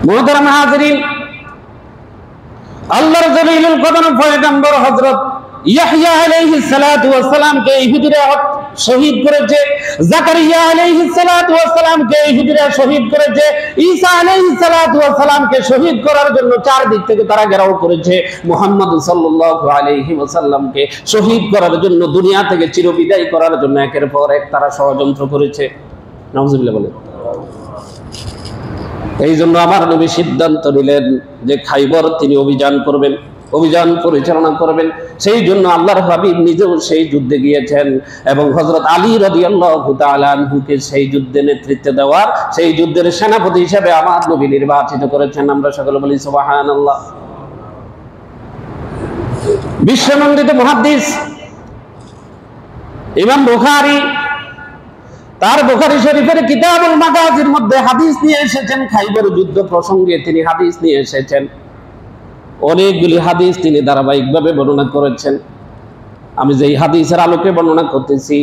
মুহতারাম হাজিরিন, আল্লাহর জলিলুল কদর পয়গম্বর হযরত ইয়াহইয়া আলাইহিস সালাতু ওয়াস সালামকে ইহুদিরা শহীদ করেছে, জাকারিয়া আলাইহিস সালাতু ওয়াস সালামকে ইহুদিরা শহীদ করেছে, ঈসা আলাইহিস সালাতু ওয়াস সালামকে শহীদ করার জন্য চারদিক থেকে তারা ঘেরাও করেছে। মুহাম্মদ সাল্লাল্লাহু আলাইহি ওয়াসাল্লামকে শহীদ করার জন্য, দুনিয়া থেকে চিরবিদায় করার জন্য একের পর এক তারা ষড়যন্ত্র করেছে। নাউজুবিল্লাহ বলে। এই জন্য আমার নবী সিদ্ধান্ত নিলেন যে খাইবর তিনি অভিযান করবেন, অভিযান পরিচালনা করবেন। সেই জন্য আল্লাহর হাবিব নিজেও সেই যুদ্ধে গিয়েছেন এবং হযরত আলী রাদিয়াল্লাহু তাআলা আনহুকে সেই যুদ্ধে নেতৃত্ব দেওয়ার, সেই যুদ্ধের সেনাপতি হিসেবে আমার নবী নির্বাচিত করেছেন। আমরা সকলে বলি সুবহানাল্লাহ। বিশ্বনন্দিত মুহাদ্দিস ইমাম বুখারী তার বুখারী শরীফের কিতাবুল মাগাজির মধ্যে হাদিস নিয়ে এসেছেন। খাইবর যুদ্ধ প্রসঙ্গে তিনি হাদিস নিয়ে এসেছেন। অনেকগুলি হাদিস তিনি ধারাবাহিকভাবে বর্ণনা করেছেন। আমি যেই হাদিসের আলোকে বর্ণনা করতেছি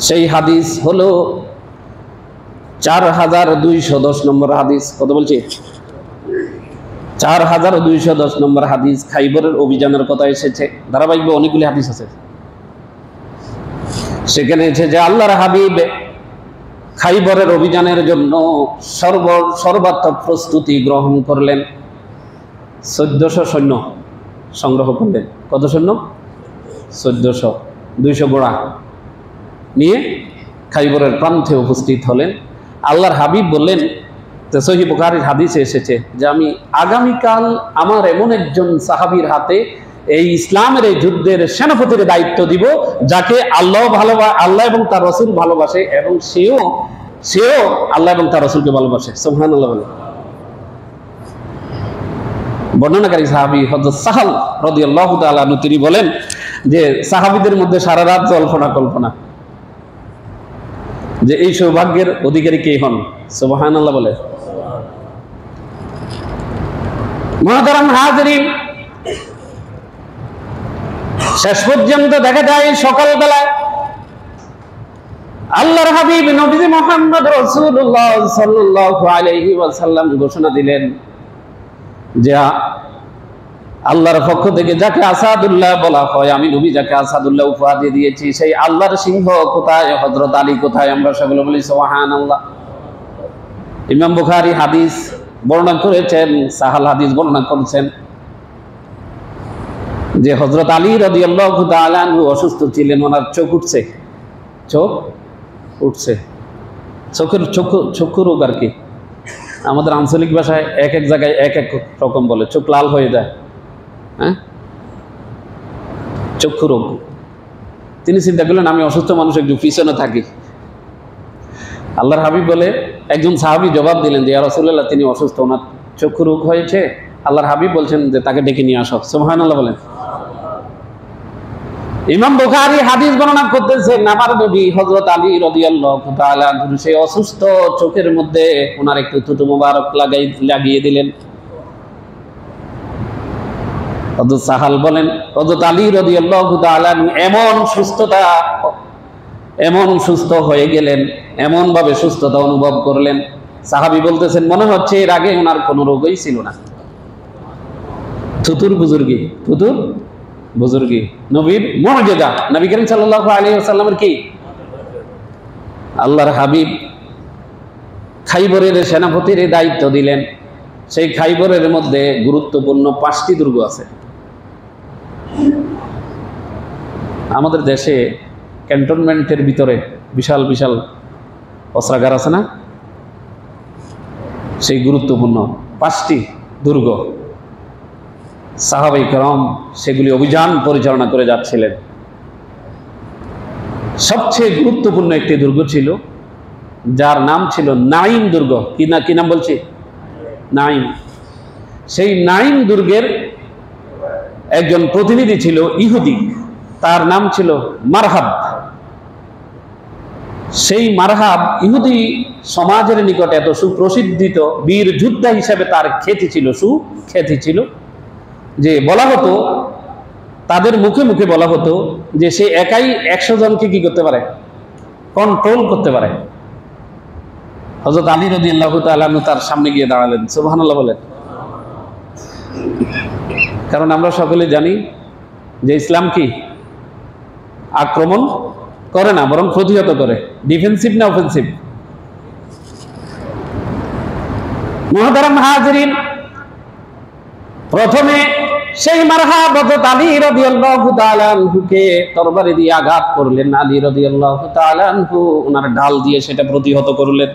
সেই হাদিস হলো 4210 নম্বর হাদিস। কত বলছি? 4210 নম্বর হাদিস খাইবরের অভিযানের কথা এসেছে। ধারাবাহিকভাবে অনেকগুলি হাদিস আছে। সেখানে এসেছে যে আল্লাহর হাবিব খাইবরের অভিযানের জন্য সর্বাত্মক প্রস্তুতি গ্রহণ করলেন। 1400 সৈন্য সংগ্রহ করলেন। কত সৈন্য? 1400, 200 ঘোড়া নিয়ে খাইবরের প্রান্তে উপস্থিত হলেন। আল্লাহর হাবিব বললেন, সহিহ বুখারীর হাদিসে এসেছে যে আমি আগামীকাল আমার এমন একজন সাহাবীর হাতে এই ইসলামের এই যুদ্ধের সেনাপতির দায়িত্ব দিব যাকে আল্লাহ এবং তার রাসূল ভালোবাসে এবং সেও আল্লাহ এবং তার রাসূলকে ভালোবাসে। সুবহানাল্লাহ বলে। বর্ণনাকারী সাহাবী হযরত সাহাল রাদিয়াল্লাহু তাআলা আনহু তিনি বলেন যে সাহাবীদের মধ্যে সারা রাত কল্পনা যে এই সৌভাগ্যের অধিকারী কে হন। সুবহানাল্লাহ বলে। মুহতারাম হাজিরিন, শেষ পর্যন্ত দেখা যায় সকালবেলায় আল্লাহর হাবিব নবী মুহাম্মদ রাসূলুল্লাহ সাল্লাল্লাহু আলাইহি ওয়াসাল্লাম ঘোষণা দিলেন যে আল্লাহর পক্ষ থেকে যাকে আসাদুল্লাহ বলা হয়, আমি নবী যাকে আসাদুল্লাহ উপাধি দিয়েছি, সেই আল্লাহর সিংহ কোথায়? হযরত আলী কোথায়? আমরা সকলে বলি সুবহানাল্লাহ। ইমাম বুখারী হাদিস বর্ণনা করেছেন, সাহাল হাদিস বর্ণনা করেছেন যে হযরত আলী রাদিয়াল্লাহু তাআলা আনহু অসুস্থ ছিলেন। ওনার চোখ উঠছে, চক্ষু রোগ আর কি। আমাদের আঞ্চলিক ভাষায় এক এক জায়গায় এক এক রকম বলে, চোখ লাল হয়ে যায়। হ্যাঁ, চক্ষু রোগ। তিনি চিন্তা করলেন আমি অসুস্থ মানুষ, একটু পিছনে থাকি। আল্লাহর হাবিব বলে, একজন সাহাবী জবাব দিলেন যে ইয়া রাসূলুল্লাহ তিনি অসুস্থ, ওনার চক্ষু রোগ হয়েছে। আল্লাহর হাবিব বলছেন যে তাকে ডেকে নিয়ে আসো। সুবহানাল্লাহ বলেন। ইমাম বুখারী হাদিস বর্ণনা করতেছেন আমার নবী হযরত আলী রাদিয়াল্লাহু তাআলা আনহু সেই অসুস্থ চোখের মধ্যে ওনার একটু থুতু মুবারক লাগিয়ে দিলেন। হযরত সাহাল বলেন হযরত আলী রাদিয়াল্লাহু তাআলা আনহু এমন সুস্থ হয়ে গেলেন, এমন ভাবে সুস্থতা অনুভব করলেন, সাহাবী বলতেছেন মনে হচ্ছে এর আগে ওনার কোনো রোগই ছিল না। থুতুর বুজুর্গি নবীর মুআজিজা। নবী করিম সাল্লাল্লাহু আলাইহি ওয়াসাল্লামের কি? আল্লাহর হাবিব খাইবরের সেনাপতির দায়িত্ব দিলেন। সেই খাইবরের মধ্যে গুরুত্বপূর্ণ 5টি দুর্গ আছে। আমাদের দেশে ক্যান্টনমেন্টের ভিতরে বিশাল বিশাল অস্ত্রাগার আছে না? সেই গুরুত্বপূর্ণ 5টি দুর্গ সাহাবায়ে কেরাম সেগুলি অভিযান পরিচালনা করে যাচ্ছিলেন। সবচেয়ে গুরুত্বপূর্ণ একটি দুর্গ ছিল যার নাম ছিল নাইম দুর্গ। কি নাম বলছি? নাইম। সেই নাইম দুর্গের একজন প্রতিনিধি ছিল ইহুদি, তার নাম ছিল মারহাব। সেই মারহাব ইহুদি সমাজের নিকটে এত সুপ্রসিদ্ধিত বীর যোদ্ধা হিসেবে তার খ্যাতি ছিল যে বলা হতো, তাদের মুখে মুখে বলা হতো যে সে একাই 100 জনকে কি করতে পারে? কন্ট্রোল করতে পারে। হযরত আলী রাদিয়াল্লাহু তাআলা আনহু তার সামনে গিয়ে দাঁড়ালেন। সুবহানাল্লাহ বলেন। কারণ আমরা সকলে জানি যে ইসলাম কি আক্রমণ করে না, বরং প্রতিহত করে। ডিফেন্সিভ না অফেন্সিভ? মুহতারাম হাজিরিন, প্রথমে সেই মারহাব হযরত আলী রাদিয়াল্লাহু তাআলা আনহুকে তরবারি দিয়ে আঘাত করলেন। আলী রাদিয়াল্লাহু তাআলা আনহু ওনার ঢাল দিয়ে সেটা প্রতিহত করলেন।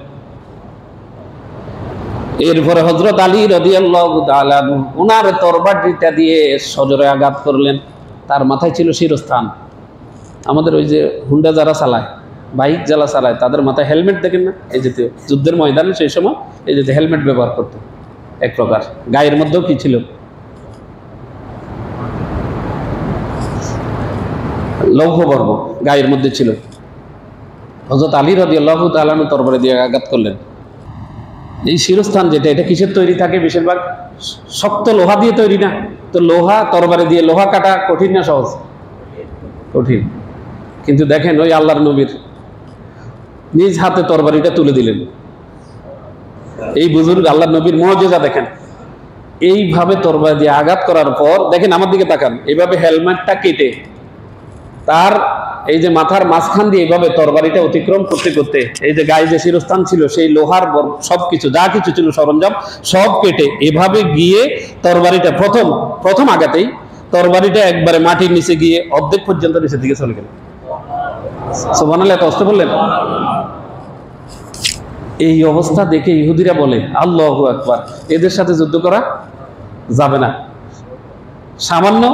এরপরে হযরত আলী রাদিয়াল্লাহু তাআলা আনহু ওনার তরবারিটা দিয়ে সজোরে আঘাত করলেন। তার মাথায় ছিল শিরস্থান। আমাদের ওই যে হুন্ডা যারা চালায়, বাইক যারা চালায়, তাদের মাথায় হেলমেট দেখেন না? এই যে যুদ্ধের ময়দানে সেই সময় এই যে হেলমেট ব্যবহার করতো এক প্রকার। গায়ের মধ্যেও কি ছিল? লৌহবর্গ গায়ের মধ্যে ছিল। হযরত আলী রাদিয়াল্লাহু তাআলা আনহু তরবারি দিয়ে আঘাত করলেন। এই শিরস্থান যেটা, এটা কিসের তৈরি থাকে? বেশিরভাগ শক্ত লোহা দিয়ে তৈরি না? তো লোহা, তরবারি দিয়ে লোহা কাটা কঠিন না সহজ? কঠিন। কিন্তু দেখেন ওই আল্লাহর নবীর নিজ হাতে তরবারিটা তুলে দিলেন। এই বুজুর্গ আল্লাহর নবীর মুআজিজা দেখেন। এইভাবে তরবারি দিয়ে আঘাত করার পর দেখেন, আমার দিকে তাকান, এইভাবে হেলমেটটা কেটে তার এই যে মাথার মাঝখান দিয়ে এইভাবে তরবারিটা অতিক্রম করতে করতে এই যে গায়ে যে শিরস্থান ছিল, সেই লোহার সবকিছু যা কিছু ছিল সরঞ্জাম সব কেটে এভাবে গিয়ে তরবারিটা প্রথম আঘাতেই তরবারিটা একবারে মাটির নিচে গিয়ে অর্ধেক পর্যন্ত নিচের দিকে চলে গেল। সুবহানাল্লাহ, এত কষ্ট বললেন। এই অবস্থা দেখে ইহুদিরা বলে, আল্লাহু আকবার, এদের সাথে যুদ্ধ করা যাবে না। সামান্য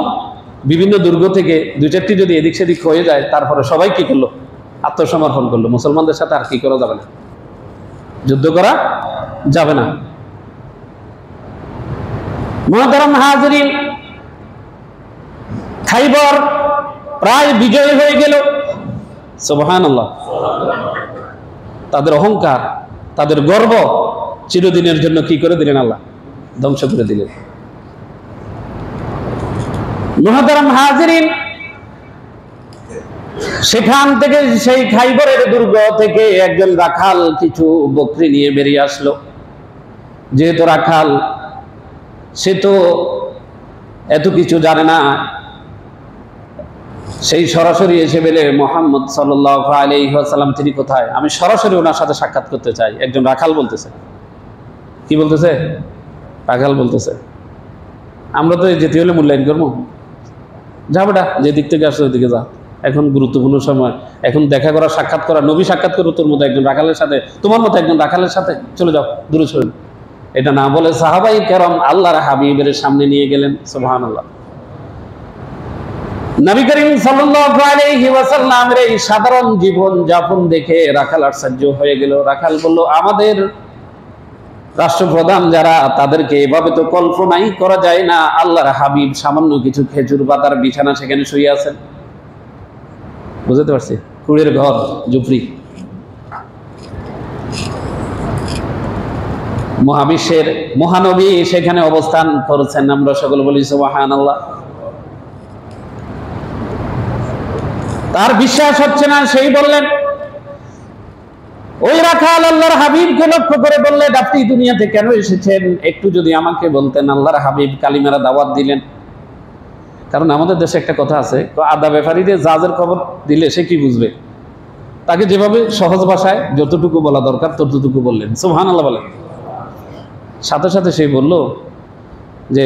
বিভিন্ন দুর্গ থেকে দুই চারটি যদি এদিক সেদিক হয়ে যায়, তারপরে সবাই কি করলো? আত্মসমর্পণ করলো। মুসলমানদের সাথে আর কি করা যাবে না, যুদ্ধ করা যাবে না। মুহতারাম হাজিরিন, খাইবার প্রায় বিজয় হয়ে গেল। সুবহানাল্লাহ। তাদের অহংকার, তাদের গর্ব চিরদিনের জন্য কি করে দিলেন? আল্লাহ ধ্বংস করে দিলেন। মুহতারাম হাজিরিন, সেখান থেকে সেই খাইবরের দুর্গ থেকে একজন রাখাল কিছু বকরি নিয়ে বেরিয়ে আসলো। যেহেতু রাখাল, সে তো এত কিছু জানে না, সেই সরাসরি এসে বলে, মুহাম্মদ সাল্লাল্লাহু আলাইহি ওয়াসাল্লাম তিনি কোথায়? আমি সরাসরি ওনার সাথে সাক্ষাৎ করতে চাই। একজন রাখাল বলতেছে। কি বলতেছে? রাখাল বলতেছে। আমরা তো যেতে হলে মূল্যায়ন করবো, যা বেটা, যে দিক থেকে আসছে ওই দিকে যা, এখন গুরুত্বপূর্ণ সময়, এখন দেখা করা, সাক্ষাৎ করা। নবী সাক্ষাৎ করো তোর মতো একজন রাখালের সাথে, তোমার মতো একজন রাখালের সাথে, চলে যাও, দূরে সরে। এটা না বলে সাহাবাই কেরাম আল্লাহর হাবিবের সামনে নিয়ে গেলেন। সুবহানাল্লাহ। নবী করিম সাল্লাল্লাহু আলাইহি ওয়াসাল্লামের এই সাধারণ জীবন যাপন দেখে রাখাল আশ্চর্য হয়ে গেল। রাখাল বলল, আমাদের রাষ্ট্রপ্রধান যারা, তাদেরকে এভাবে তো কল্পনাই করা যায় না। আল্লাহর হাবিব সামান্য কিছু খেজুর পাতার বিছানা সেখানে শুয়ে আছেন। বুঝতে পারছি? কুড়ের ঘর, ঝুপড়ি। মহাবিশ্বের মহানবী সেখানে অবস্থান করেছেন। আমরা সকলে বলি সুবহানাল্লাহ। তার বিশ্বাস হচ্ছে না, সেই বললেন, ওই রাখাল আল্লাহর হাবিবকে লক্ষ্য করে বললেন, আপনি দুনিয়াতে কেন এসেছেন? একটু যদি আমাকে বলতেন। আল্লাহর হাবিব কালিমার দাওয়াত দিলেন। কারণ আমাদের দেশে একটা কথা আছে, আদা ব্যাপারীদের জাজের খবর দিলে সে কি বুঝবে? তাকে যেভাবে সহজ ভাষায় যতটুকু বলা দরকার ততটুকু বললেন। সুবহানাল্লাহ বলেন। সাথে সাথে সে বলল যে,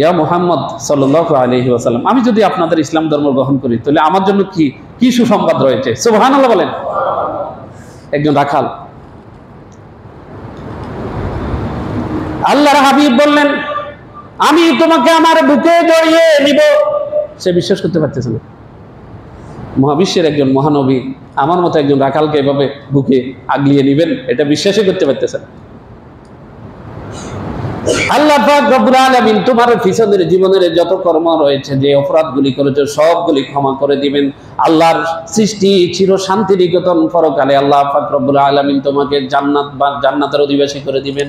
ইয়া মুহাম্মদ সাল্লাল্লাহু আলাইহি ওয়াসাল্লাম, আমি যদি আপনাদের ইসলাম ধর্ম গ্রহণ করি, তাহলে আমার জন্য কি কি সুসংবাদ রয়েছে? সুবহানাল্লাহ বলেন। একজন রাখাল। আল্লাহর হাবিব বললেন, আমি তোমাকে আমার বুকে জড়িয়ে নিব। সে বিশ্বাস করতে পারতেছে না। মহাবিশ্বের একজন মহানবী আমার মতো একজন রাখালকে এভাবে বুকে আগলিয়ে নিবেন, এটা বিশ্বাসই করতে পারতেছে না। আল্লাহ পাক রব্বুল আলামিন তোমার পিছনের জীবনের যত কর্ম রয়েছে, যে অপরাধগুলি করেছো সবগুলি ক্ষমা করে দিবেন। আল্লাহর সৃষ্টি চির শান্তি নিকেতন পরকালে আল্লাহ পাক রব্বুল আলামিন তোমাকে জান্নাত বা জান্নাতের অধিবাসী করে দিবেন।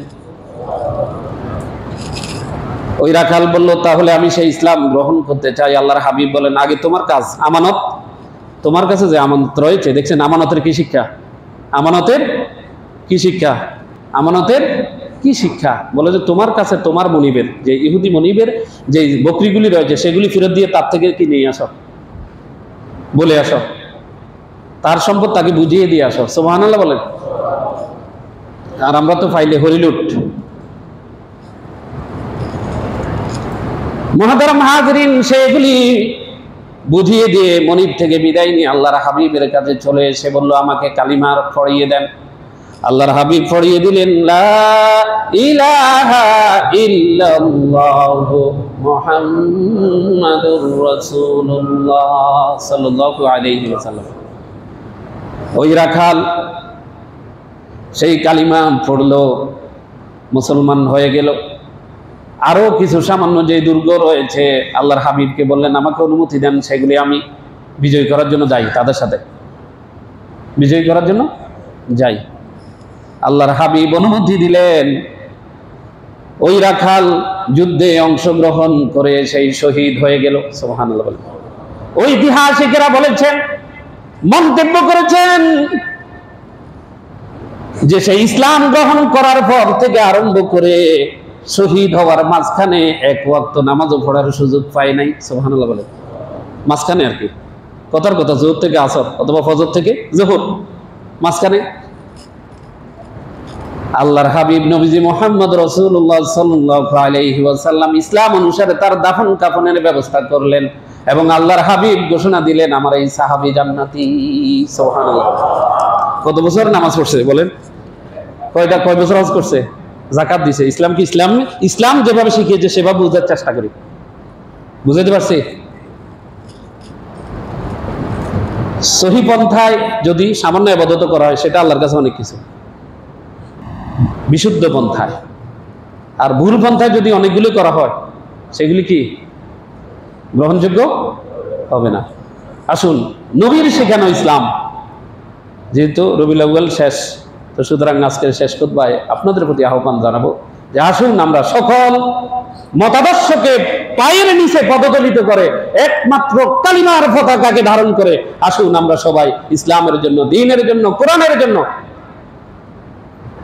ওই রাখাল বলল, তাহলে আমি সেই ইসলাম গ্রহণ করতে চাই। আল্লাহর হাবিব বলেন, আগে তোমার কাজ আমানত, তোমার কাছে যে আমানত রয়েছে, দেখছেন আমানতের কি শিক্ষা? আমানতের কি শিক্ষা? আমানতের কি শিক্ষা? বলে যে তোমার কাছে তোমার মনিবের, যে ইহুদি মনিবের যে বকরিগুলি রয়েছে সেগুলি ফেরত দিয়ে তার থেকে কি নিয়ে আসো, বলে আসো, তার সম্পদ তাকে বুঝিয়ে দিয়ে আসো। সুবহানাল্লাহ বলেন। আর আমরা তো ফাইলে হরিলুট। মুহতারাম হাজরিন, সেগুলি বুঝিয়ে দিয়ে মনিব থেকে বিদায় নিয়ে আল্লাহর হাবিবের কাছে চলে এসে বলল, আমাকে কালিমার পড়িয়ে দেন। আল্লাহর হাবিব পড়িয়ে দিলেন, লা ইলাহা ইল্লাল্লাহু মুহাম্মাদুর রাসূলুল্লাহ সাল্লাল্লাহু আলাইহি ওয়াসাল্লাম। ওই রাখাল সেই কালিমা পড়লো, মুসলমান হয়ে গেল। আরো কিছু সামান্য যে দুর্গ রয়েছে, আল্লাহর হাবিবকে বললেন, আমাকে অনুমতি দেন, সেগুলি আমি বিজয় করার জন্য যাই, তাদের সাথে বিজয় করার জন্য যাই। আল্লাহর হাবিব অনুমতি দিলেন। ওই রাখাল যুদ্ধে অংশগ্রহণ করে সেই শহীদ হয়ে গেল। সুবহানাল্লাহ বলেন। ঐতিহাসিকেরা বলেছেন, মন্তব্য করেছেন যে সেই ইসলাম গ্রহণ করার পর থেকে আরম্ভ করে শহীদ হওয়ার মাঝখানে এক ওয়াক্ত নামাজও পড়ার সুযোগ পায় নাই। সুবহানাল্লাহ বলেন। মাঝখানে আর কি, কথার কথা, জোহর থেকে আসর অথবা ফজর থেকে জোহর, মাঝখানে আল্লাহর হাবিব নবীজি মুহাম্মদ রাসূলুল্লাহ সাল্লাল্লাহু আলাইহি ওয়াসাল্লাম ইসলাম অনুসারে তার দাফন কাফনের ব্যবস্থা করলেন এবং আল্লাহর হাবিব ঘোষণা দিলেন, আমার এই সাহাবী জান্নাতি। সুবহানাল্লাহ। কত বছর নামাজ পড়ছে বলেন? কয় বছর হজ করছে, যাকাত দিছে। ইসলাম কি ইসলাম যেভাবে শিখিয়েছে সেভাবে বোঝার চেষ্টা করি। বুঝাতে পারছি? সহি পন্থায় যদি সামান্য ইবাদত করা হয় সেটা আল্লাহর কাছে অনেক কিছু, বিশুদ্ধ পন্থায়। আর ভুল পন্থায় যদি অনেকগুলি করা হয় সেগুলি কি গ্রহণযোগ্য হবে না। আসুন, নবীর শেখানো ইসলাম, যেহেতু রবিউল আউয়াল শেষ, তো সুতরাং আজকের শেষ খুতবায় আপনাদের প্রতি আহ্বান জানাবো যে আসুন আমরা সকল মতাদর্শকে পায়ের নিচে পদদলিত করে একমাত্র কালিমার পতাকাকে ধারণ করে আসুন আমরা সবাই ইসলামের জন্য, দ্বীনের জন্য, কোরআনের জন্য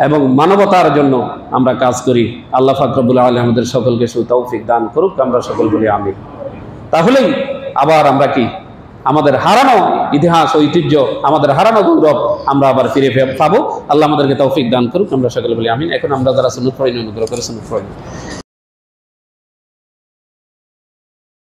এবং মানবতার জন্য আমরা কাজ করি। আল্লাহ পাক রব্বুল আলামিন আমাদের সকলকে সুতৌফিক দান করুক। আমরা সকল বলি আমিন। তাহলেই আবার আমরা কি আমাদের হারানো ইতিহাস, ঐতিহ্য, আমাদের হারানো গৌরব আমরা আবার ফিরে পাবো। আল্লাহ আমাদেরকে তৌফিক দান করুক। আমরা সকলে বলি আমিন। এখন আমরা যারা সুন্নাত পড়ি, অনুগ্রহ করে সুন্নাত পড়ি।